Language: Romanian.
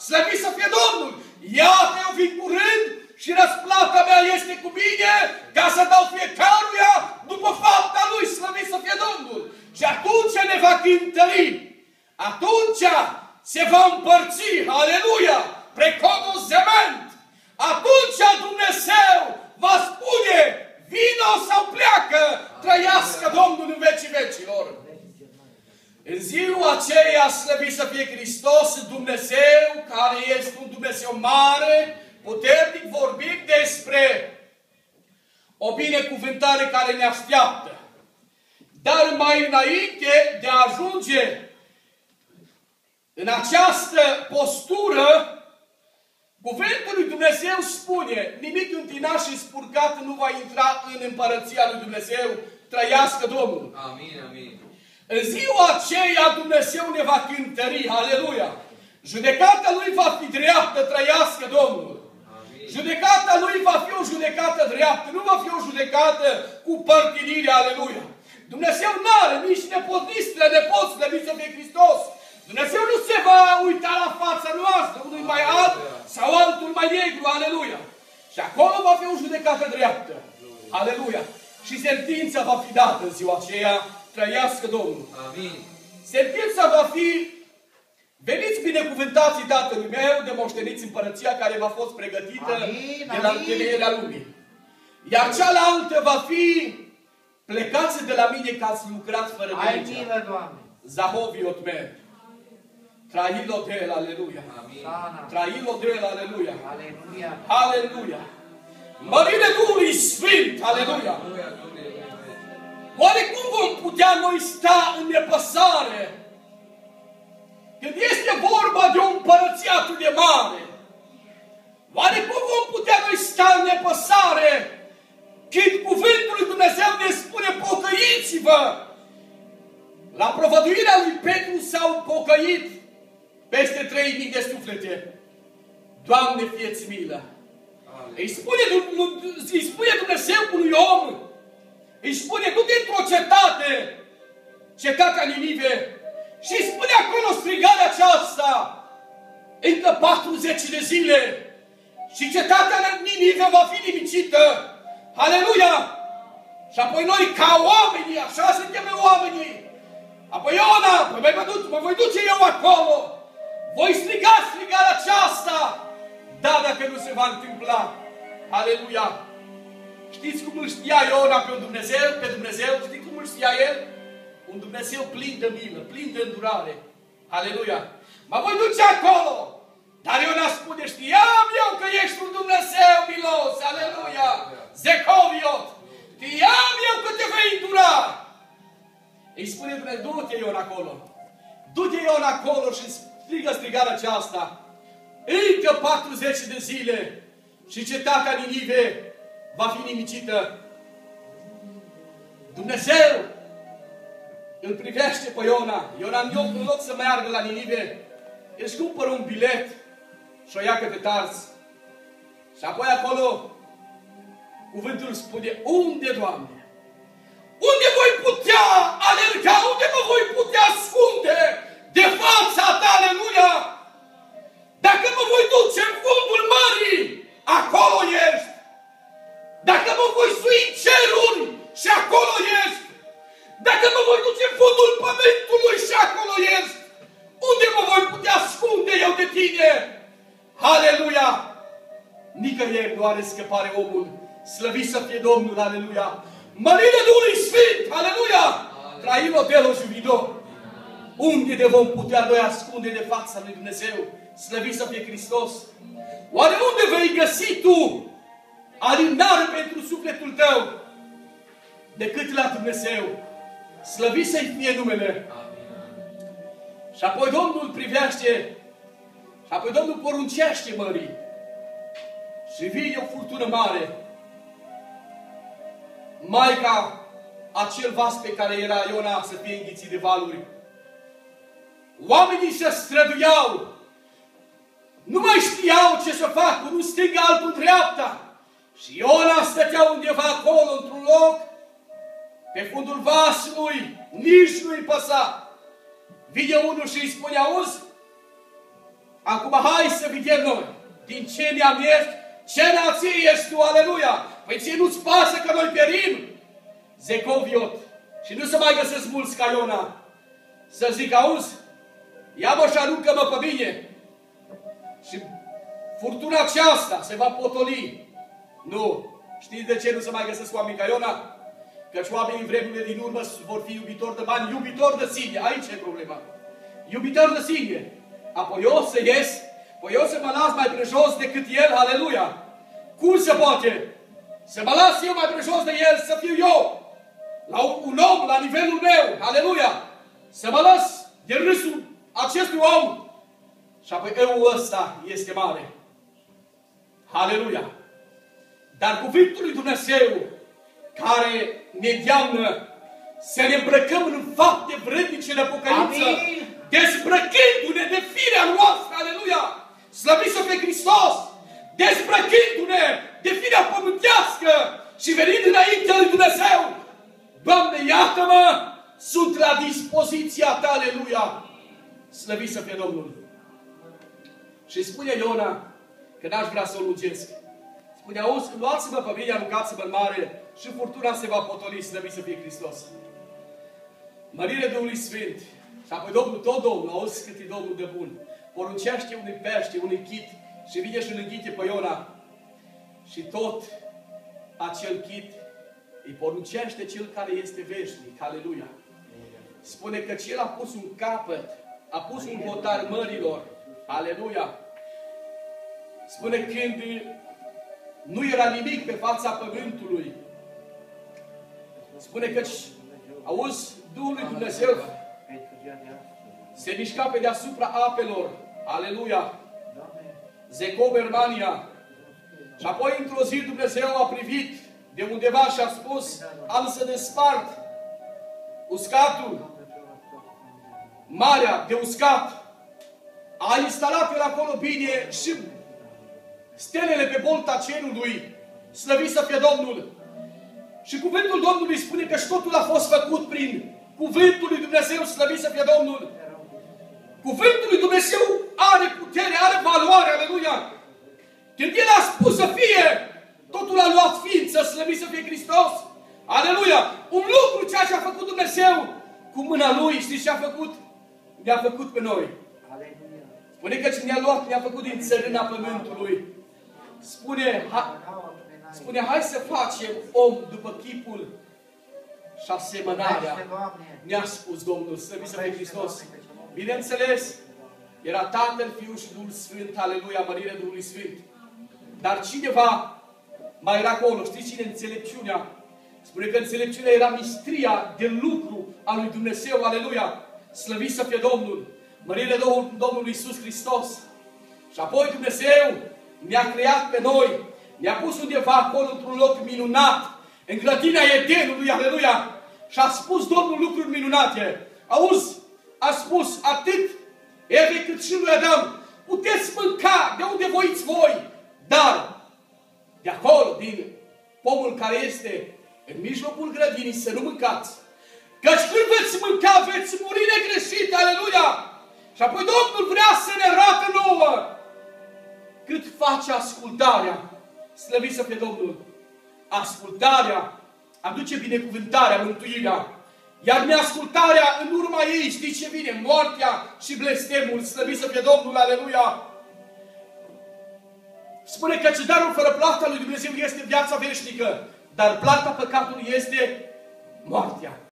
Slăvit să fie Domnul! Iată, eu vin curând și răsplata mea este cu mine ca să dau fiecăruia după fapta lui. Slăvit să fie Domnul! Și atunci ne va cântări. Atunci se va împărți, aleluia, precum un zement. Atunci Dumnezeu va spune, vino sau pleacă, trăiască Domnul în vecii vecilor. În ziua aceea, slăvit să fie Hristos, Dumnezeu, care este un Dumnezeu mare, puternic, vorbim despre o binecuvântare care ne așteaptă. Dar mai înainte de a ajunge în această postură, cuvântul lui Dumnezeu spune, nimic întinat și spurcat nu va intra în împărăția lui Dumnezeu, trăiască Domnul. Amin, amin. În ziua aceea Dumnezeu ne va cântări, aleluia. Judecata Lui va fi dreaptă, trăiască Domnul. Amin. Judecata Lui va fi o judecată dreaptă, nu va fi o judecată cu părtinire, aleluia. Dumnezeu n-are nici nepotistră, nepoți, slăvit să fie Hristos. Dumnezeu nu se va uita la fața noastră, unul mai alb sau altul mai negru, aleluia. Și acolo va fi o judecată dreaptă, aleluia. Și sentința va fi dată în ziua aceea, trăiască Domnul. Amin. Sentința va fi, veniți binecuvântații Tatălui meu, de moșteniți împărăția care v-a fost pregătită de la întemeierea lumii. Iar cealaltă va fi, plecați de la mine că ați lucrat fără de legea. Zahoviot meu. Trailodel, aleluia. Amin. Trailodel, aleluia. Aleluia. Aleluia. Mărire Duhului Sfânt, aleluia. Oare cum vom putea noi sta în nepăsare când este vorba de o împărăție atât de mare? Oare cum vom putea noi sta în nepăsare când cuvântul lui Dumnezeu ne spune pocăiți-vă? La provăduirea lui Petru s-au pocăit peste 3.000 de suflete. Doamne, fie-ți milă! Îi spune Dumnezeu unui om, îi spune, du-te într-o cetate, cetatea Ninive, și îi spune acolo strigarea aceasta, încă 40 de zile, și cetatea Ninive va fi nimicită. Aleluia! Și apoi noi, ca oamenii, așa suntem noi oamenii, apoi Iona, mă voi duce eu acolo, voi striga strigarea aceasta, da, dacă nu se va întâmpla. Aleluia! Știți cum îl știa Iona pe Dumnezeu? Știți cum îl știa el? Un Dumnezeu plin de milă, plin de îndurare. Aleluia! Mă voi duce acolo! Dar Iona spune, știam eu că ești un Dumnezeu milos. Aleluia! Zecoviot! Știam eu că te vei îndura! Îi spune Dumnezeu, du-te Iona acolo! Du-te Iona acolo și strigă strigarea aceasta. Încă 40 de zile și cetatea Ninive va fi nimicită. Dumnezeu îl privește pe Iona. Iona, în loc să meargă la Ninive, își cumpără un bilet și o ia pe Tars. Și apoi acolo cuvântul spune, unde, Doamne? Unde voi putea alerga? Unde mă voi putea ascunde de fața Ta, aleluia? Dacă mă voi duce în fundul mării, acolo ești. Dacă mă voi sui în ceruri, și acolo ești. Dacă mă voi duce în fundul pământului, și acolo ești. Unde mă voi putea ascunde eu de Tine? Aleluia! Nicăieri nu are scăpare omul. Slăvit să fie Domnul, aleluia! Mărire Duhului Sfânt, aleluia! Trailo Delo Juvido. Unde ne vom putea noi ascunde de fața lui Dumnezeu? Slăvit să fie Hristos! Oare unde vei găsi tu alinare pentru sufletul tău decât la Dumnezeu? Slăvit să-i fie numele! Și apoi Domnul privește, și apoi Domnul poruncește mării. Și vine o furtună mare. Mai ca acel vas pe care era Iona să fie înghițit de valuri. Oamenii se străduiau. Nu mai știau ce să facă, unul stânga, altul dreapta. Și Iona stătea undeva acolo, într-un loc, pe fundul vasului, nici nu-i păsa. Vine unul și îi spune, auzi, Acum hai să vedem noi. Din ce neam ești? Ce nație ești tu? Aleluia! Păi ție nu-ți pasă că noi perim? Zecoviot. Și nu se mai găsesc mulți ca Iona. Să zic, auzi, ia-mă și aruncă-mă pe mine. Și furtuna aceasta se va potoli. Nu. Știți de ce nu se mai găsesc oameni ca Iona? Căci oamenii în vremurile din urmă vor fi iubitori de bani, iubitori de sine. Aici e problema. Iubitori de sine. Apoi eu să ies, apoi eu să mă las mai prejos decât el, aleluia. Cum se poate? Să mă las eu mai prejos de el, să fiu eu. La un om, la nivelul meu, aleluia. Să mă las de râsul acestui om. Și apoi eu ăsta este mare. Aleluia. Dar cuvântul lui Dumnezeu, care ne îndeamnă să ne îmbrăcăm în fapte vrednice de pocăință, dezbrăcându-ne de firea noastră, aleluia, slăvit să fie Hristos, dezbrăcându-ne de firea pământească și venind înaintea lui Dumnezeu, Doamne, iată-mă, sunt la dispoziția ta, aleluia, slăvit să fie Domnul. Și spune Iona, că n-aș vrea să o lungesc, spune, auzi, luați-mă pe mine, aruncați-mă în mare și furtuna se va potoli, slăvit să fie Hristos. Mărire Duhului Sfânt. Și apoi Domnul, tot Domnul, auzi cât e Domnul de bun. Poruncește unui pește, unui chit și vine și îl înghite pe Iona. Și tot acel chit îi poruncește cel care este veșnic. Aleluia. Spune că cel a pus un capăt, a pus un hotar mărilor. Aleluia. Spune când nu era nimic pe fața pământului. Spune că, auzi, Duhul lui Dumnezeu se mișca pe deasupra apelor. Aleluia. Zecobermania. Și apoi, într-o zi, Dumnezeu a privit de undeva și a spus, am să despart uscatul, marea de uscat. A instalat el acolo bine și stelele pe bolta cerului, slăvit să fie Domnul. Și cuvântul Domnului spune că și totul a fost făcut prin cuvântul lui Dumnezeu, slăvit să fie Domnul. Cuvântul lui Dumnezeu are putere, are valoare, aleluia. Când El a spus să fie, totul a luat ființă, slăvit să fie Hristos. Aleluia. Un lucru ceea ce a făcut Dumnezeu cu mâna Lui, știți ce a făcut? Ne-a făcut pe noi. Spune că ne-a luat, ne-a făcut din țărâna pământului. Spune, hai să facem om după chipul și asemănarea. Ne-a spus Domnul, slăvit să fie Hristos. Bineînțeles, era Tatăl, Fiul și Duhul Sfânt, aleluia, mărire Duhului Sfânt. Dar cineva mai era acolo, știți cine? Înțelepciunea. Spune că înțelepciunea era mistria de lucru al lui Dumnezeu, aleluia, slăvit să fie Domnul, mărire Domnului Iisus Hristos. Și apoi Dumnezeu ne-a creat pe noi, ne-a pus undeva acolo într-un loc minunat, în grădina Edenului, aleluia, și a spus Domnul lucruri minunate. Auzi, a spus atât Eve cât și lui Adam, puteți mânca de unde voiți voi, dar de acolo, din pomul care este în mijlocul grădinii, să nu mâncați. Căci când veți mânca, veți muri negreșit, aleluia! Și apoi Domnul vrea să ne arate nouă cât face ascultarea. Slăvit să fie Domnul! Ascultarea aduce binecuvântarea, mântuirea. Iar neascultarea, în urma ei, știți ce vine? Moartea și blestemul. Slăvit să fie Domnul, aleluia! Spune că darul fără plata lui Dumnezeu este viața veșnică, dar plata păcatului este moartea.